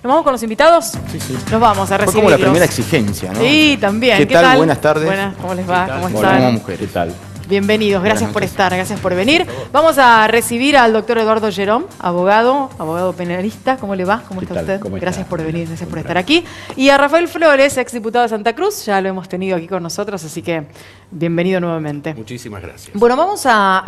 vamos con los invitados? Sí. Nos vamos a recibirlos. Fue como la primera exigencia, ¿no? Sí, también. ¿Qué tal? Buenas tardes. Buenas, ¿cómo les va? ¿Cómo Hola, están? mujer. ¿Qué tal? Bienvenidos, gracias por estar, gracias por venir. Vamos a recibir al doctor Eduardo Gerón, abogado penalista. ¿Cómo le va? ¿Cómo está usted? Gracias por venir, gracias por estar aquí. Y a Rafael Flores, exdiputado de Santa Cruz, ya lo hemos tenido aquí con nosotros, así que bienvenido nuevamente. Muchísimas gracias. Bueno, vamos a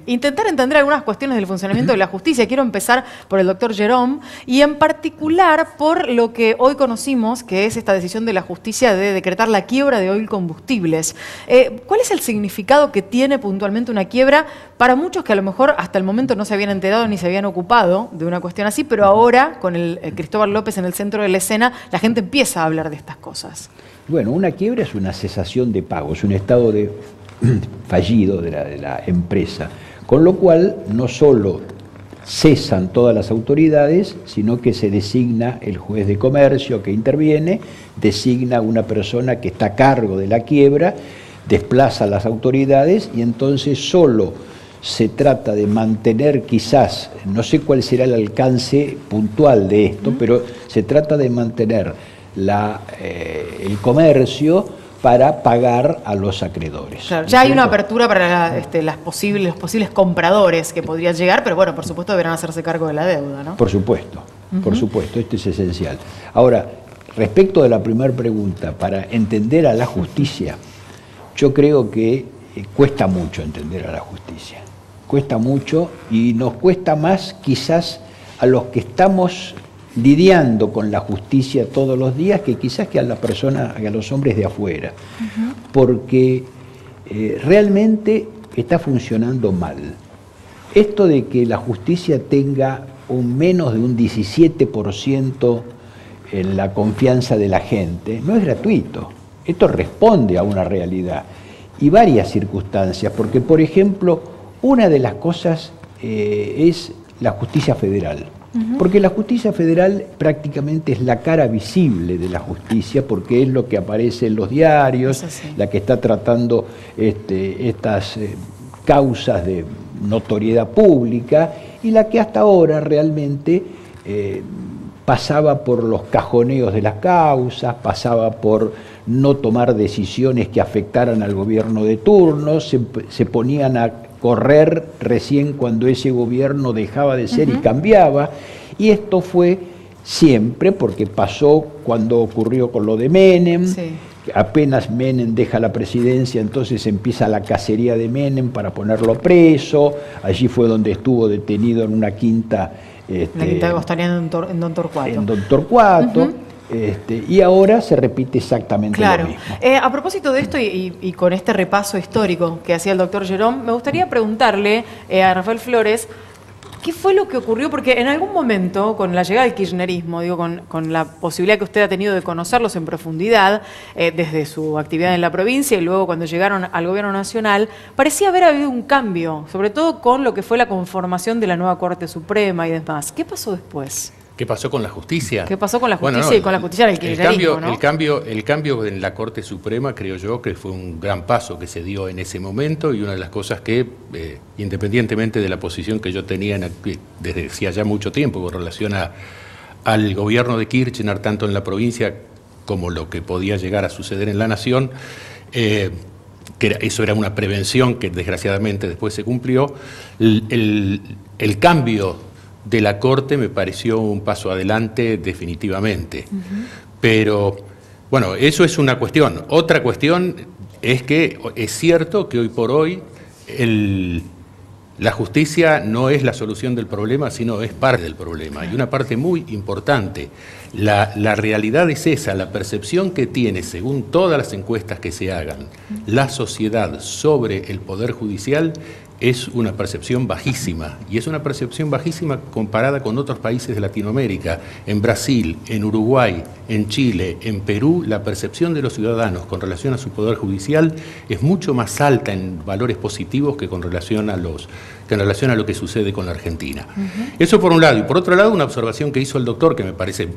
intentar entender algunas cuestiones del funcionamiento de la justicia. Quiero empezar por el doctor Gerón y en particular por lo que hoy conocimos, que es esta decisión de la justicia de decretar la quiebra de Oil Combustibles. ¿Cuál es el significado que tiene puntualmente una quiebra para muchos que a lo mejor hasta el momento no se habían enterado ni se habían ocupado de una cuestión así, pero ahora con el Cristóbal López en el centro de la escena, la gente empieza a hablar de estas cosas? Bueno, una quiebra es una cesación de pago, es un estado de fallido de la empresa, con lo cual no solo cesan todas las autoridades, sino que se designa el juez de comercio que interviene, designa una persona que está a cargo de la quiebra, desplaza a las autoridades y entonces solo se trata de mantener quizás, no sé cuál será el alcance puntual de esto, pero se trata de mantener el comercio para pagar a los acreedores. Claro, ya hay una apertura para los posibles compradores que podrían llegar, pero bueno, por supuesto deberán hacerse cargo de la deuda, ¿no? Por supuesto, esto es esencial. Ahora, respecto de la primera pregunta, para entender a la justicia, yo creo que cuesta mucho entender a la justicia. Cuesta mucho y nos cuesta más quizás a los que estamos lidiando con la justicia todos los días que quizás que a los hombres de afuera. Porque realmente está funcionando mal. Esto de que la justicia tenga menos de un 17% en la confianza de la gente no es gratuito. Esto responde a una realidad y varias circunstancias, porque, por ejemplo, una de las cosas es la justicia federal, porque la justicia federal prácticamente es la cara visible de la justicia, porque es lo que aparece en los diarios, la que está tratando estas causas de notoriedad pública y la que hasta ahora realmente pasaba por los cajoneos de las causas, pasaba por no tomar decisiones que afectaran al gobierno de turno, se ponían a correr recién cuando ese gobierno dejaba de ser y cambiaba, y esto fue siempre, porque pasó cuando ocurrió con lo de Menem, apenas Menem deja la presidencia, entonces empieza la cacería de Menem para ponerlo preso, allí fue donde estuvo detenido en una quinta... la quinta de Costañana en Don Torcuato. En Don Torcuato. Y ahora se repite exactamente lo mismo. A propósito de esto y con este repaso histórico que hacía el doctor Gerón, me gustaría preguntarle a Rafael Flores, ¿qué fue lo que ocurrió? Porque en algún momento, con la llegada del kirchnerismo, con la posibilidad que usted ha tenido de conocerlos en profundidad, desde su actividad en la provincia y luego cuando llegaron al gobierno nacional, parecía haber habido un cambio, sobre todo con lo que fue la conformación de la nueva Corte Suprema y demás. ¿Qué pasó después? ¿Qué pasó con la justicia? ¿Qué pasó con la justicia y con la justicia del kirchnerismo? El cambio en la Corte Suprema, creo yo, que fue un gran paso que se dio en ese momento y una de las cosas que, independientemente de la posición que yo tenía desde hacía ya mucho tiempo con relación al gobierno de Kirchner, tanto en la provincia como lo que podía llegar a suceder en la nación, eso era una prevención que desgraciadamente después se cumplió, el cambio de la Corte me pareció un paso adelante definitivamente. Pero, bueno, eso es una cuestión. Otra cuestión es que es cierto que hoy por hoy la justicia no es la solución del problema, sino es parte del problema. Y una parte muy importante. La realidad es esa, la percepción que tiene, según todas las encuestas que se hagan, la sociedad sobre el Poder Judicial es una percepción bajísima, y es una percepción bajísima comparada con otros países de Latinoamérica. En Brasil, en Uruguay, en Chile, en Perú, la percepción de los ciudadanos con relación a su poder judicial es mucho más alta en valores positivos que en relación a lo que sucede con la Argentina. Eso por un lado, y por otro lado una observación que hizo el doctor que me parece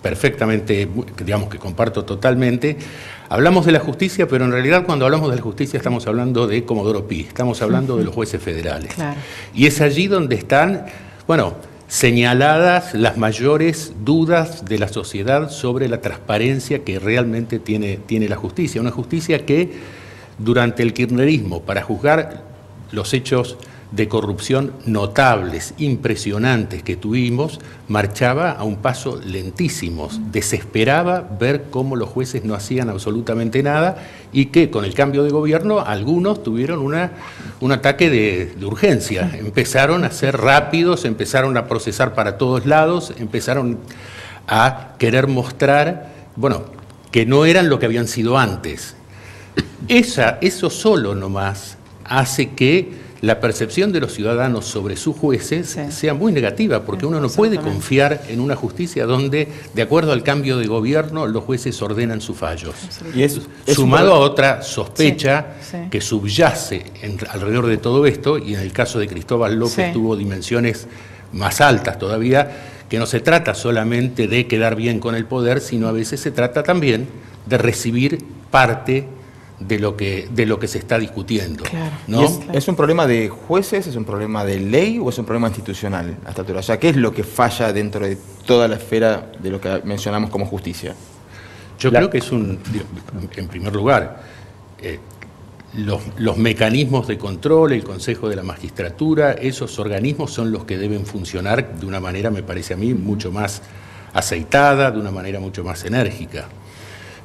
perfectamente, digamos que comparto totalmente. Hablamos de la justicia, pero en realidad cuando hablamos de la justicia estamos hablando de Comodoro Pi, estamos hablando de los jueces federales. Claro. Y es allí donde están, bueno, señaladas las mayores dudas de la sociedad sobre la transparencia que realmente tiene la justicia. Una justicia que durante el kirchnerismo, para juzgar los hechos de corrupción notables, impresionantes que tuvimos, marchaba a un paso lentísimo, desesperaba ver cómo los jueces no hacían absolutamente nada y que con el cambio de gobierno algunos tuvieron un ataque de urgencia, empezaron a ser rápidos, empezaron a procesar para todos lados, empezaron a querer mostrar, bueno, que no eran lo que habían sido antes. Eso solo nomás hace que la percepción de los ciudadanos sobre sus jueces sea muy negativa, porque uno no puede confiar en una justicia donde, de acuerdo al cambio de gobierno, los jueces ordenan sus fallos. Y es sumado a otra sospecha que subyace alrededor de todo esto, y en el caso de Cristóbal López tuvo dimensiones más altas todavía, que no se trata solamente de quedar bien con el poder, sino a veces se trata también de recibir parte de lo que se está discutiendo. Claro. ¿No? ¿Es un problema de jueces, es un problema de ley o es un problema institucional a esta altura? O sea, ¿qué es lo que falla dentro de toda la esfera de lo que mencionamos como justicia? Yo creo que es en primer lugar, los mecanismos de control, el Consejo de la Magistratura, esos organismos son los que deben funcionar de una manera, me parece a mí, mucho más aceitada, de una manera mucho más enérgica,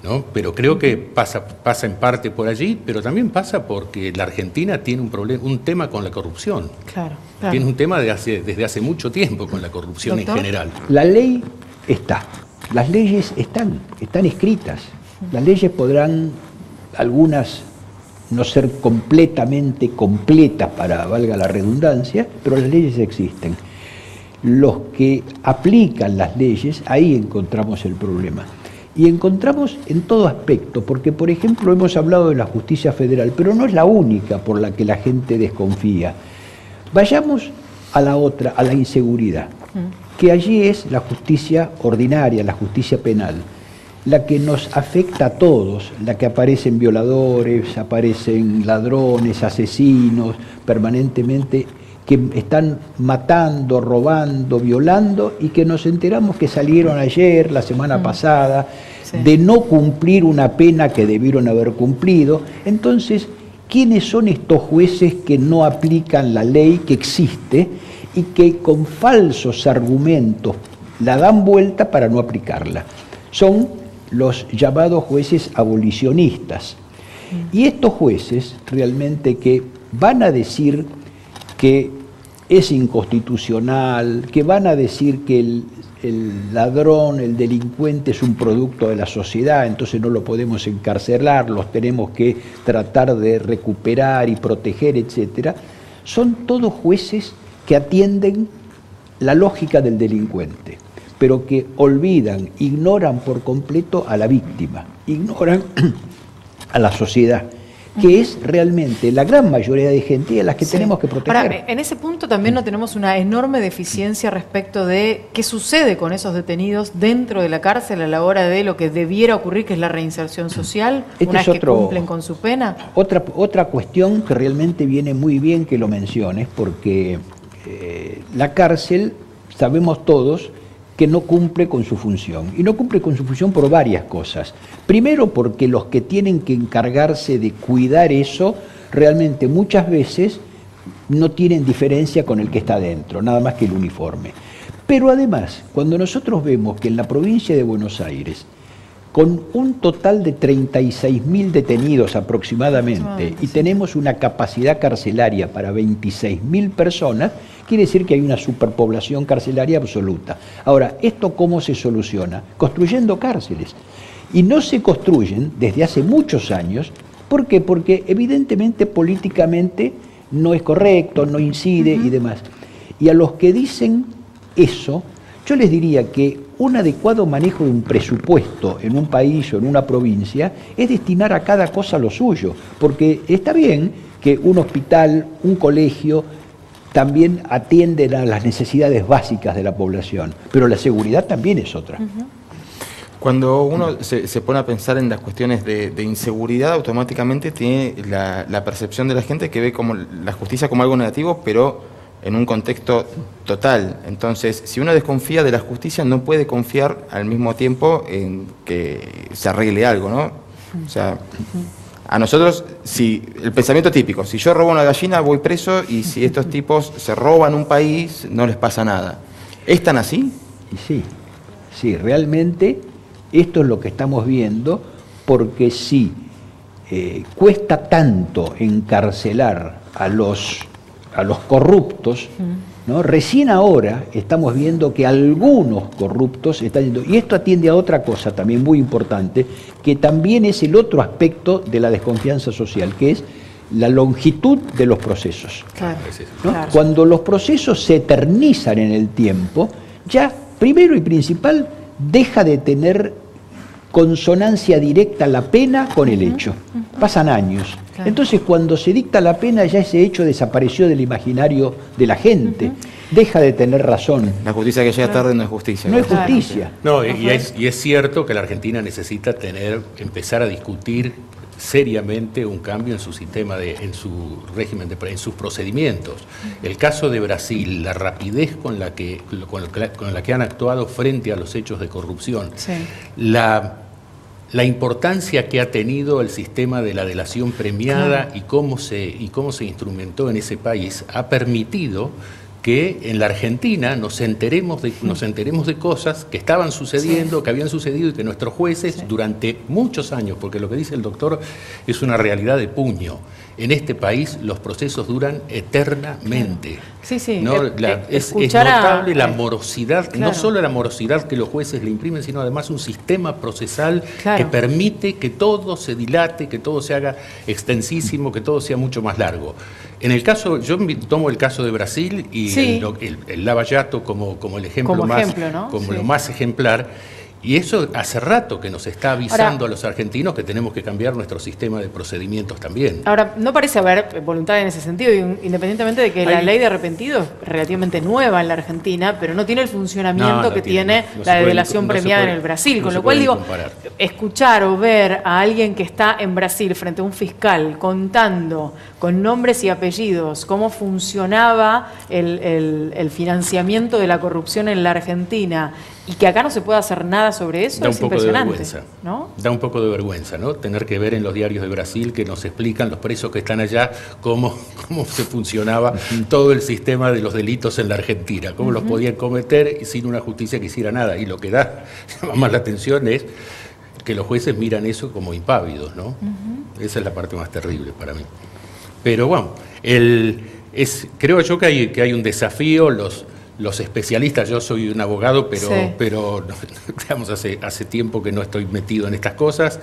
¿no? Pero creo que pasa en parte por allí, pero también pasa porque la Argentina tiene un tema con la corrupción. Claro. Tiene un tema desde hace mucho tiempo con la corrupción. ¿Doctor? En general. La ley está, las leyes están escritas. Las leyes podrán, algunas no ser completamente completas para, valga la redundancia, pero las leyes existen. Los que aplican las leyes, ahí encontramos el problema. Y encontramos en todo aspecto, porque por ejemplo hemos hablado de la justicia federal, pero no es la única por la que la gente desconfía. Vayamos a la otra, a la inseguridad, que allí es la justicia ordinaria, la justicia penal, la que nos afecta a todos, la que aparecen violadores, aparecen ladrones, asesinos, permanentemente, que están matando, robando, violando y que nos enteramos que salieron ayer, la semana pasada, de no cumplir una pena que debieron haber cumplido. Entonces, ¿quiénes son estos jueces que no aplican la ley que existe y que con falsos argumentos la dan vuelta para no aplicarla? Son los llamados jueces abolicionistas. Y estos jueces realmente que van a decir que es inconstitucional, que van a decir que el ladrón, el delincuente es un producto de la sociedad, entonces no lo podemos encarcelar, los tenemos que tratar de recuperar y proteger, etc. Son todos jueces que atienden la lógica del delincuente, pero que olvidan, ignoran por completo a la víctima, ignoran a la sociedad, que es realmente la gran mayoría de gente a las que tenemos que proteger. Ahora, en ese punto también no tenemos una enorme deficiencia respecto de qué sucede con esos detenidos dentro de la cárcel a la hora de lo que debiera ocurrir, que es la reinserción social, una vez que cumplen con su pena. Otra cuestión que realmente viene muy bien que lo menciones, porque la cárcel, sabemos todos, que no cumple con su función. Y no cumple con su función por varias cosas. Primero, porque los que tienen que encargarse de cuidar eso, realmente muchas veces no tienen diferencia con el que está dentro, nada más que el uniforme. Pero además, cuando nosotros vemos que en la provincia de Buenos Aires, con un total de 36.000 detenidos aproximadamente, y tenemos una capacidad carcelaria para 26.000 personas, quiere decir que hay una superpoblación carcelaria absoluta. Ahora, ¿esto cómo se soluciona? Construyendo cárceles. Y no se construyen desde hace muchos años. ¿Por qué? Porque evidentemente políticamente no es correcto, no incide y demás. Y a los que dicen eso, yo les diría que un adecuado manejo de un presupuesto en un país o en una provincia es destinar a cada cosa lo suyo, porque está bien que un hospital, un colegio, también atienden a las necesidades básicas de la población, pero la seguridad también es otra. Cuando uno se pone a pensar en las cuestiones de inseguridad, automáticamente tiene la percepción de la gente que ve como la justicia como algo negativo, pero en un contexto total. Entonces, si uno desconfía de la justicia, no puede confiar al mismo tiempo en que se arregle algo, ¿no? O sea, a nosotros, si el pensamiento típico, si yo robo una gallina voy preso, y si estos tipos se roban un país no les pasa nada. ¿Es tan así? Y sí, realmente esto es lo que estamos viendo, porque si cuesta tanto encarcelar a los corruptos, ¿no? Recién ahora estamos viendo que algunos corruptos están yendo, y esto atiende a otra cosa también muy importante, que también es el otro aspecto de la desconfianza social, que es la longitud de los procesos. Claro, ¿no? claro. Cuando los procesos se eternizan en el tiempo, ya primero y principal deja de tener consonancia directa la pena con el hecho. Pasan años. Claro. Entonces, cuando se dicta la pena, ya ese hecho desapareció del imaginario de la gente. Deja de tener razón. La justicia que llega tarde no es justicia. No es justicia. No, y es cierto que la Argentina necesita empezar a discutir seriamente un cambio en su sistema, en su régimen, en sus procedimientos. El caso de Brasil, la rapidez con la que han actuado frente a los hechos de corrupción, Sí. La importancia que ha tenido el sistema de la delación premiada, claro, y cómo se instrumentó en ese país, ha permitido que en la Argentina nos enteremos de cosas que estaban sucediendo, sí, que habían sucedido, y que nuestros jueces, sí, durante muchos años, porque lo que dice el doctor es una realidad de puño, en este país los procesos duran eternamente. Sí, sí. ¿No? Es notable la morosidad, claro, no solo la morosidad que los jueces le imprimen, sino además un sistema procesal, claro, que permite que todo se dilate, que todo se haga extensísimo, que todo sea mucho más largo. En el caso, yo tomo el caso de Brasil y sí, el Lava Jato como el ejemplo, ¿no? Como sí, lo más ejemplar. Y eso hace rato que nos está avisando a los argentinos que tenemos que cambiar nuestro sistema de procedimientos también. Ahora, no parece haber voluntad en ese sentido, independientemente de que la ley de arrepentidos es relativamente nueva en la Argentina, pero no tiene el funcionamiento que tiene la de delación premiada en el Brasil. Con lo cual digo, escuchar o ver a alguien que está en Brasil frente a un fiscal contando con nombres y apellidos cómo funcionaba el financiamiento de la corrupción en la Argentina, y que acá no se pueda hacer nada sobre eso, es impresionante. ¿No? Da un poco de vergüenza, ¿no? Tener que ver en los diarios de Brasil que nos explican los presos que están allá cómo se funcionaba todo el sistema de los delitos en la Argentina, cómo los podían cometer sin una justicia que hiciera nada. Y lo que llama más la atención es que los jueces miran eso como impávidos, ¿no? Esa es la parte más terrible para mí. Pero bueno, creo yo que hay un desafío. Los especialistas, yo soy un abogado, pero digamos, hace tiempo que no estoy metido en estas cosas,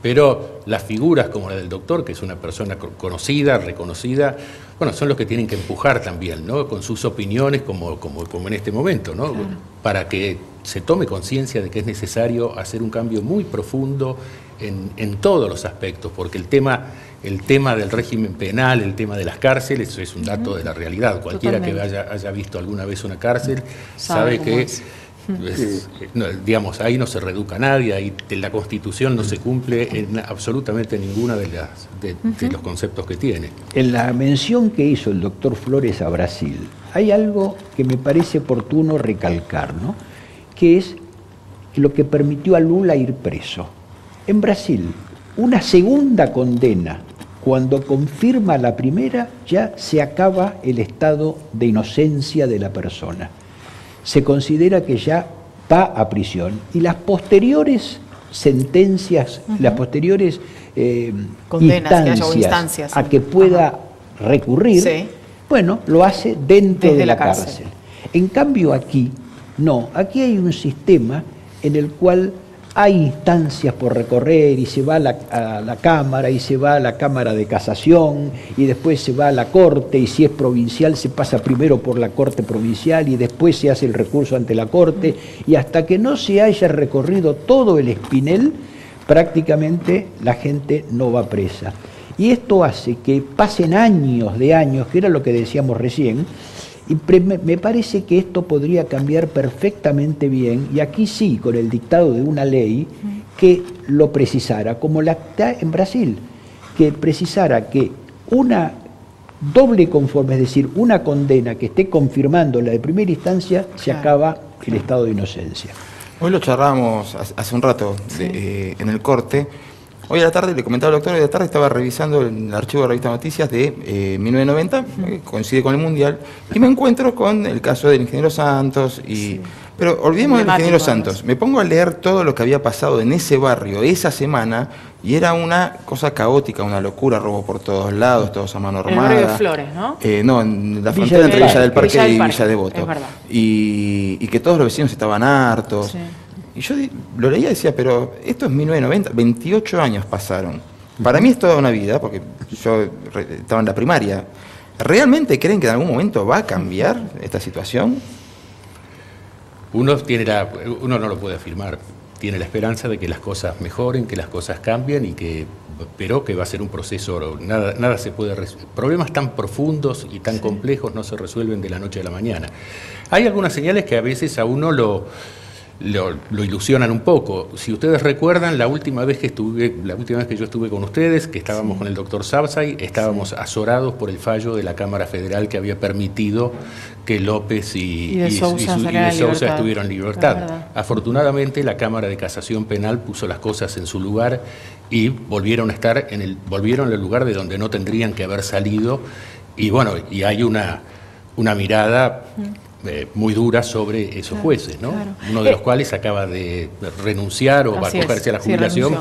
pero las figuras como la del doctor, que es una persona conocida, reconocida, bueno, son los que tienen que empujar también, ¿no? Con sus opiniones, como en este momento, ¿no? Claro. Para que se tome conciencia de que es necesario hacer un cambio muy profundo en todos los aspectos, porque el tema del régimen penal, el tema de las cárceles, eso es un dato de la realidad. Cualquiera Totalmente. Que haya visto alguna vez una cárcel sabe que digamos, ahí no se reeduca nadie, ahí la Constitución no se cumple en absolutamente ninguna de los conceptos que tiene. En la mención que hizo el doctor Flores a Brasil, hay algo que me parece oportuno recalcar, ¿no? Que es lo que permitió a Lula ir preso. En Brasil, una segunda condena, cuando confirma la primera, ya se acaba el estado de inocencia de la persona. Se considera que ya va a prisión, y las posteriores sentencias, las posteriores instancias a que pueda recurrir, sí, bueno, lo hace dentro de la cárcel. En cambio aquí, no, aquí hay un sistema en el cual hay instancias por recorrer, y se va a la Cámara, y se va a la Cámara de Casación, y después se va a la Corte, y si es provincial se pasa primero por la Corte Provincial, y después se hace el recurso ante la Corte, y hasta que no se haya recorrido todo el espinel, prácticamente la gente no va presa. Y esto hace que pasen años de años, que era lo que decíamos recién, y me parece que esto podría cambiar perfectamente bien, y aquí sí, con el dictado de una ley que lo precisara, como la está en Brasil, que precisara que una doble conforme, es decir, una condena que esté confirmando la de primera instancia, se acaba el estado de inocencia. Hoy lo charlábamos hace un rato en el corte. Hoy a la tarde, le comentaba al doctor, hoy a la tarde estaba revisando el archivo de la revista Noticias de 1990, coincide con el Mundial, y me encuentro con el caso del ingeniero Santos. Pero olvidemos del ingeniero Santos. Me pongo a leer todo lo que había pasado en ese barrio esa semana, y era una cosa caótica, una locura, robo por todos lados, todos a mano armada. En el barrio de Flores, ¿no? No, en la frontera entre Villa del Parque y Villa Devoto. Es verdad. Y que todos los vecinos estaban hartos. Sí. Y yo lo leía y decía, pero esto es 1990, 28 años pasaron. Para mí es toda una vida, porque yo estaba en la primaria. ¿Realmente creen que en algún momento va a cambiar esta situación? Uno no lo puede afirmar. Tiene la esperanza de que las cosas mejoren, que las cosas cambien, pero que va a ser un proceso. Nada se puede resolver. Problemas tan profundos y tan complejos no se resuelven de la noche a la mañana. Hay algunas señales que a veces a uno lo ilusionan un poco. Si ustedes recuerdan, la última vez que yo estuve con ustedes, que estábamos con el doctor Sabzai, estábamos azorados por el fallo de la Cámara Federal que había permitido que López y de Sousa estuvieran en libertad. Afortunadamente, la Cámara de Casación Penal puso las cosas en su lugar y volvieron al lugar de donde no tendrían que haber salido. Y bueno, y hay una mirada muy dura sobre esos jueces, ¿no? Claro. Uno de los cuales acaba de renunciar o va a acogerse a la jubilación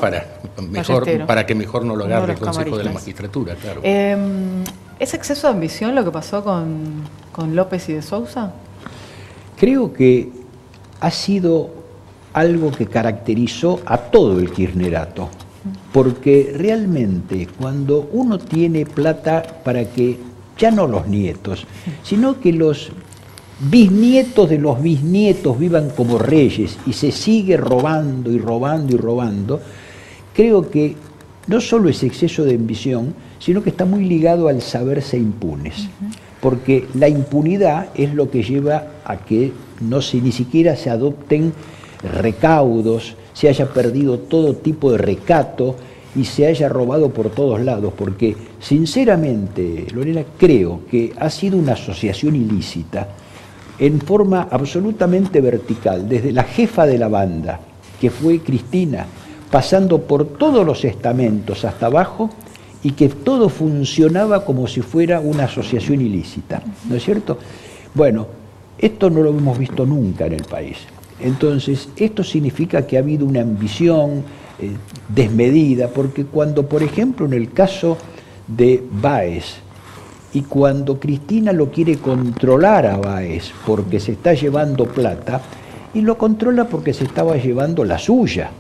para que mejor no lo agarre el Consejo de la Magistratura, claro. ¿Es exceso de ambición lo que pasó con López y de Sousa? Creo que ha sido algo que caracterizó a todo el kirchnerato, porque realmente cuando uno tiene plata para que ya no los nietos, sino que los bisnietos de los bisnietos vivan como reyes y se sigue robando y robando y robando, creo que no solo es exceso de ambición, sino que está muy ligado al saberse impunes, porque la impunidad es lo que lleva a que ni siquiera se adopten recaudos, se haya perdido todo tipo de recato y se haya robado por todos lados, porque sinceramente, Lorena, creo que ha sido una asociación ilícita en forma absolutamente vertical, desde la jefa de la banda, que fue Cristina, pasando por todos los estamentos hasta abajo, y que todo funcionaba como si fuera una asociación ilícita, ¿no es cierto? Bueno, esto no lo hemos visto nunca en el país. Entonces, esto significa que ha habido una ambición desmedida, porque cuando, por ejemplo, en el caso de Báez, y cuando Cristina lo quiere controlar a Báez porque se está llevando plata, y lo controla porque se estaba llevando la suya.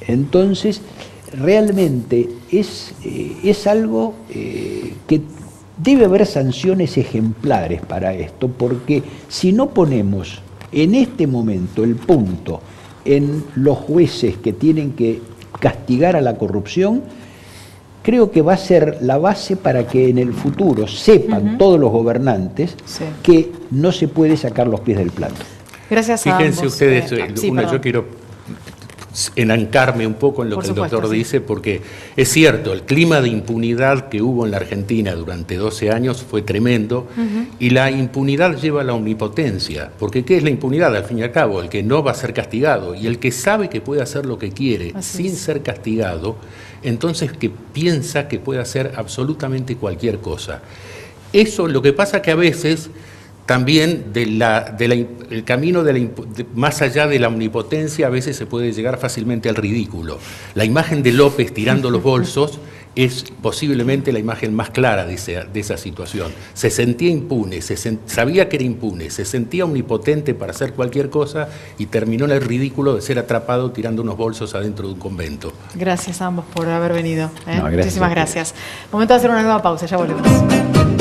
Entonces, realmente es algo que debe haber sanciones ejemplares para esto, porque si no ponemos en este momento el punto en los jueces que tienen que castigar a la corrupción, creo que va a ser la base para que en el futuro sepan todos los gobernantes que no se puede sacar los pies del plato. Gracias a Fíjense ambos. ustedes, yo quiero enancarme un poco en lo que el doctor dice, porque es cierto, el clima de impunidad que hubo en la Argentina durante 12 años fue tremendo, y la impunidad lleva a la omnipotencia, porque ¿qué es la impunidad? Al fin y al cabo, el que no va a ser castigado, y el que sabe que puede hacer lo que quiere sin ser castigado, entonces que piensa que puede hacer absolutamente cualquier cosa. Eso, lo que pasa que a veces también el camino más allá de la omnipotencia, a veces se puede llegar fácilmente al ridículo. La imagen de López tirando los bolsos es posiblemente la imagen más clara de esa situación. Se sentía impune, sabía que era impune, se sentía omnipotente para hacer cualquier cosa y terminó en el ridículo de ser atrapado tirando unos bolsos adentro de un convento. Gracias a ambos por haber venido. No, gracias. Muchísimas gracias. Momento de hacer una nueva pausa, ya volvemos.